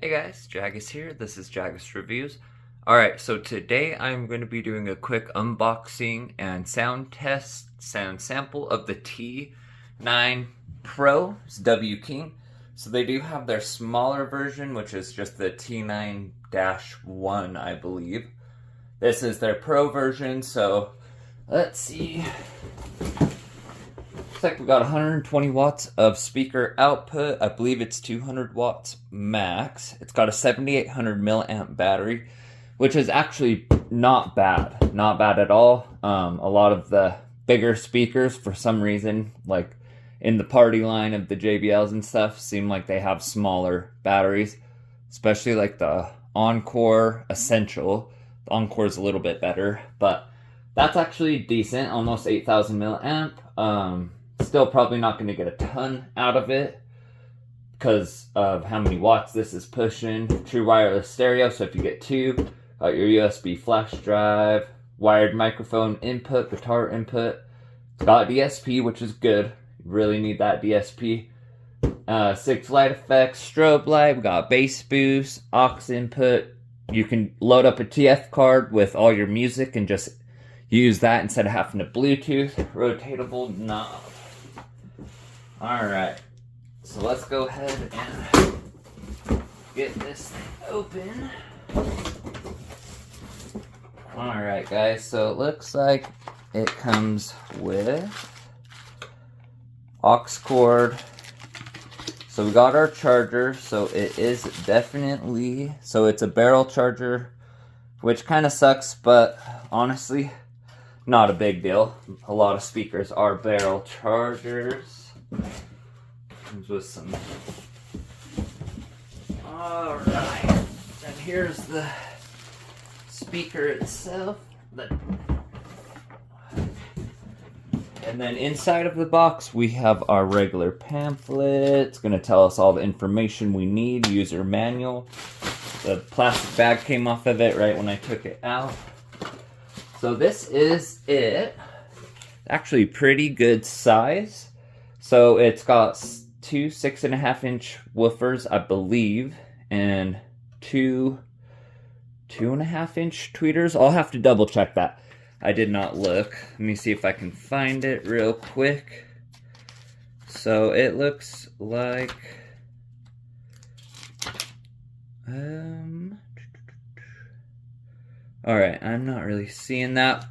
Hey guys, Jagus here. This is Jagus Reviews. Alright, so today I'm going to be doing a quick unboxing and sound test, sound sample of the T9 Pro. It's W King. So they do have their smaller version, which is just the T9-1, I believe. This is their Pro version, so let's see. Looks like we got 120 watts of speaker output. I believe it's 200 watts max. It's got a 7800 milliamp battery, which is actually not bad. Not bad at all. A lot of the bigger speakers, for some reason, like in the party line of the JBLs and stuff, seem like they have smaller batteries, especially like the Encore Essential. The Encore is a little bit better, but that's actually decent, almost 8000 milliamp. Still probably not going to get a ton out of it because of how many watts this is pushing. True wireless stereo, so if you get two, got your USB flash drive, wired microphone input, guitar input. It's got DSP, which is good. You really need that DSP. 6 light effects, strobe light. We got bass boost, aux input. You can load up a TF card with all your music and just use that instead of having to Bluetooth. Rotatable knob. Alright, so let's go ahead and get this thing open. Alright guys, so it looks like it comes with aux cord. So we got our charger, so it is definitely, so it's a barrel charger, which kind of sucks, but honestly, not a big deal. A lot of speakers are barrel chargers. Comes with some. Alright. And here's the speaker itself. And then inside of the box we have our regular pamphlet. It's going to tell us all the information we need. User manual. The plastic bag came off of it right when I took it out. So this is it. Actually pretty good size. So it's got two 6.5-inch woofers, I believe, and two 2.5-inch tweeters. I'll have to double check that. I did not look. Let me see if I can find it real quick. So it looks like alright, I'm not really seeing that.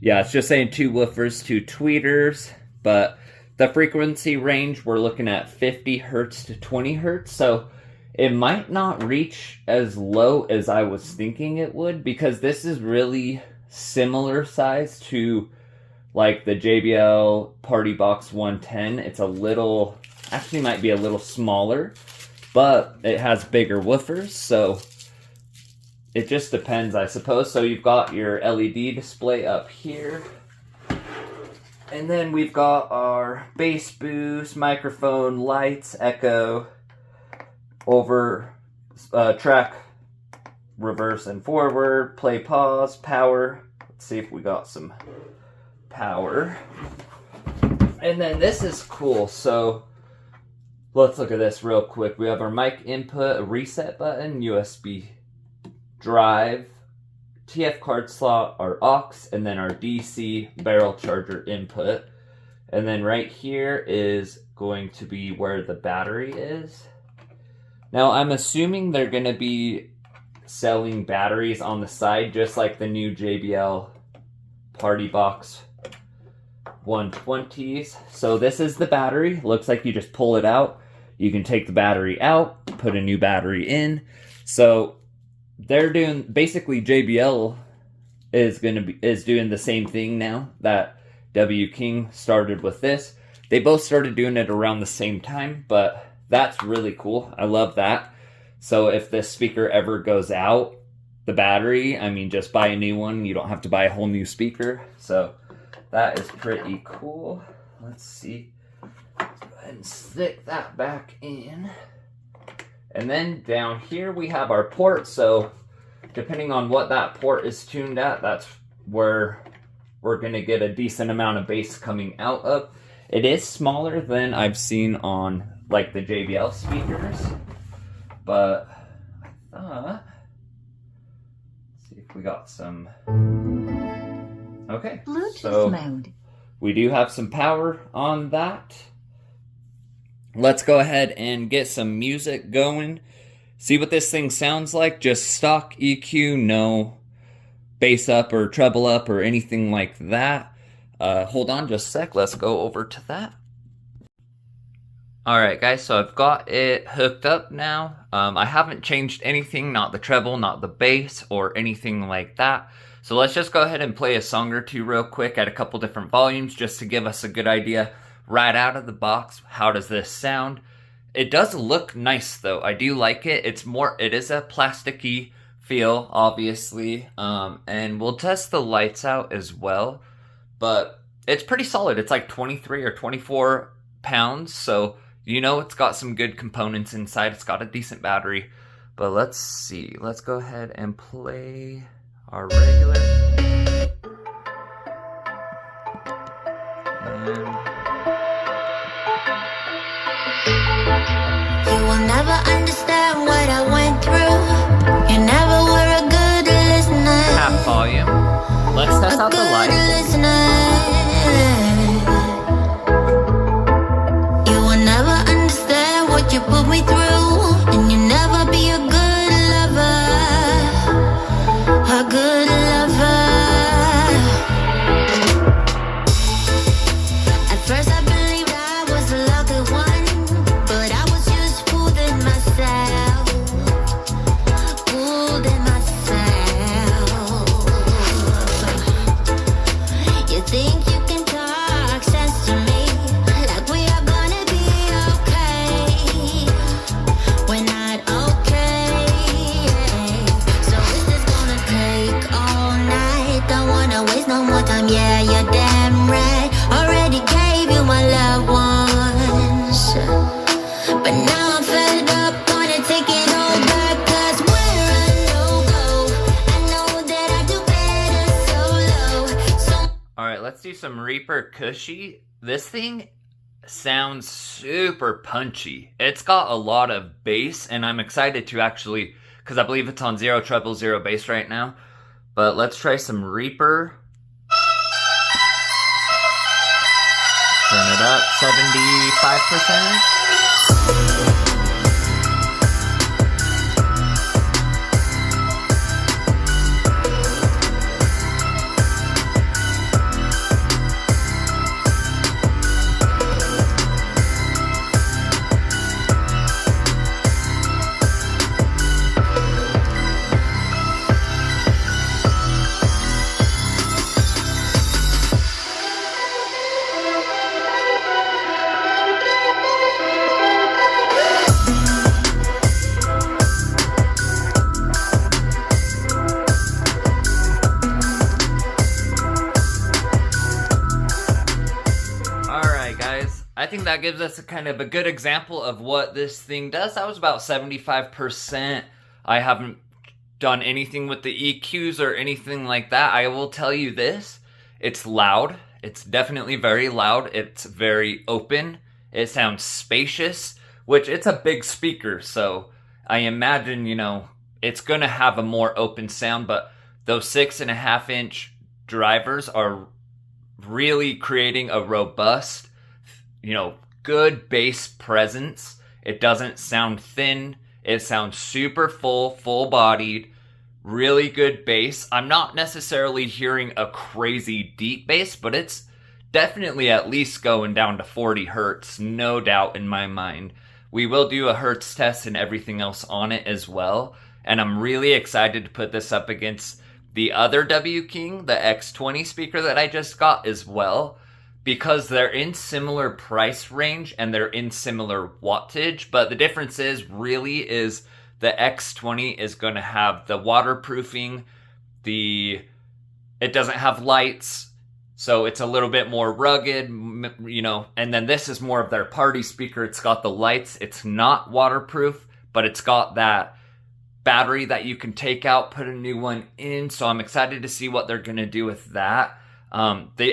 Yeah, it's just saying 2 woofers, 2 tweeters, but the frequency range, we're looking at 50 hertz to 20 hertz, so it might not reach as low as I was thinking it would, because this is really similar size to like the JBL Party Box 110. It's a little, actually might be a little smaller, but it has bigger woofers, so it just depends, I suppose. So you've got your LED display up here. And then we've got our bass boost, microphone, lights, echo, over track, reverse and forward, play, pause, power. Let's see if we got some power. And then this is cool. So let's look at this real quick. We have our mic input, a reset button, USB drive, TF card slot, our aux, and then our DC barrel charger input. And then right here is going to be where the battery is. Now I'm assuming they're going to be selling batteries on the side, just like the new JBL Party Box 120s. So this is the battery. Looks like you just pull it out. You can take the battery out, put a new battery in. So they're doing, basically JBL is doing the same thing now that W King started with this. They both started doing it around the same time, but that's really cool. I love that. So if this speaker ever goes out, the battery, I mean, just buy a new one. You don't have to buy a whole new speaker. So that is pretty cool. Let's see. Let's go ahead and stick that back in. And then down here we have our port, so depending on what that port is tuned at, that's where we're going to get a decent amount of bass coming out of. It is smaller than I've seen on like the JBL speakers, but I thought, let's see if we got some. Okay, Bluetooth mode. We do have some power on that. Let's go ahead and get some music going. See what this thing sounds like. Just stock EQ, no bass up or treble up or anything like that. Hold on just a sec. Let's go over to that. Alright guys, so I've got it hooked up now. I haven't changed anything, not the treble, not the bass, or anything like that. So let's just go ahead and play a song or two real quick at a couple different volumes just to give us a good idea right out of the box. How does this sound? It does look nice though. I do like it. It is a plasticky feel, obviously. And we'll test the lights out as well. But it's pretty solid. It's like 23 or 24 pounds. So, you know, it's got some good components inside. It's got a decent battery. But let's see. Let's go ahead and play our regular. You will never understand what I went through. You never were a good listener. Half volume. Let's test out the light. You will never understand what you put me through, and you never be a good lover. A good lover. At first I believed I was the lucky one, but I was just fooling myself. Fooling myself. You think you can talk sense to me, like we are gonna be okay. We're not okay. So is this gonna take all night? Don't wanna waste no more time, yeah, you're damn right. Already gave you my loved ones, but now I'm fed up, wanna take it all back. Cause we're a no-go. I know that I do better solo. Alright, let's do some Reaper Cushy. This thing sounds super punchy. It's got a lot of bass, and I'm excited to actually, because I believe it's on 0 treble, 0 bass right now. But let's try some Reaper. Turn it up, 75%. I think that gives us a kind of a good example of what this thing does. That was about 75%. I haven't done anything with the EQs or anything like that. I will tell you this, it's loud. It's definitely very loud. It's very open. It sounds spacious, which it's a big speaker. So I imagine, you know, it's going to have a more open sound, but those 6.5-inch drivers are really creating a robust, you know, good bass presence. It doesn't sound thin. It sounds super full-bodied, really good bass. I'm not necessarily hearing a crazy deep bass, but it's definitely at least going down to 40 hertz, no doubt in my mind. We will do a hertz test and everything else on it as well, and I'm really excited to put this up against the other W King, the X20 speaker that I just got as well, because they're in similar price range and they're in similar wattage, but the difference really is the X20 is going to have the waterproofing, it doesn't have lights, so it's a little bit more rugged, you know, and then this is more of their party speaker. It's got the lights, it's not waterproof, but it's got that battery that you can take out, put a new one in, so I'm excited to see what they're going to do with that. The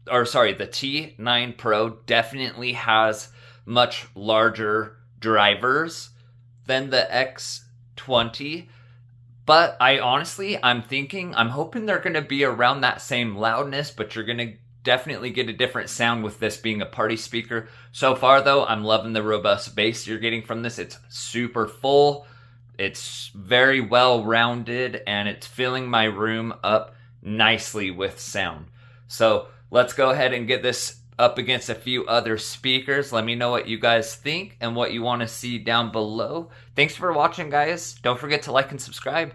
T9 Pro definitely has much larger drivers. than the X20. But I'm hoping they're going to be around that same loudness, but you're going to definitely get a different sound with this being a party speaker. So far though, I'm loving the robust bass you're getting from this. It's super full, it's very well rounded, and it's filling my room up nicely with sound. So let's go ahead and get this up against a few other speakers. Let me know what you guys think and what you want to see down below. Thanks for watching, guys. Don't forget to like and subscribe.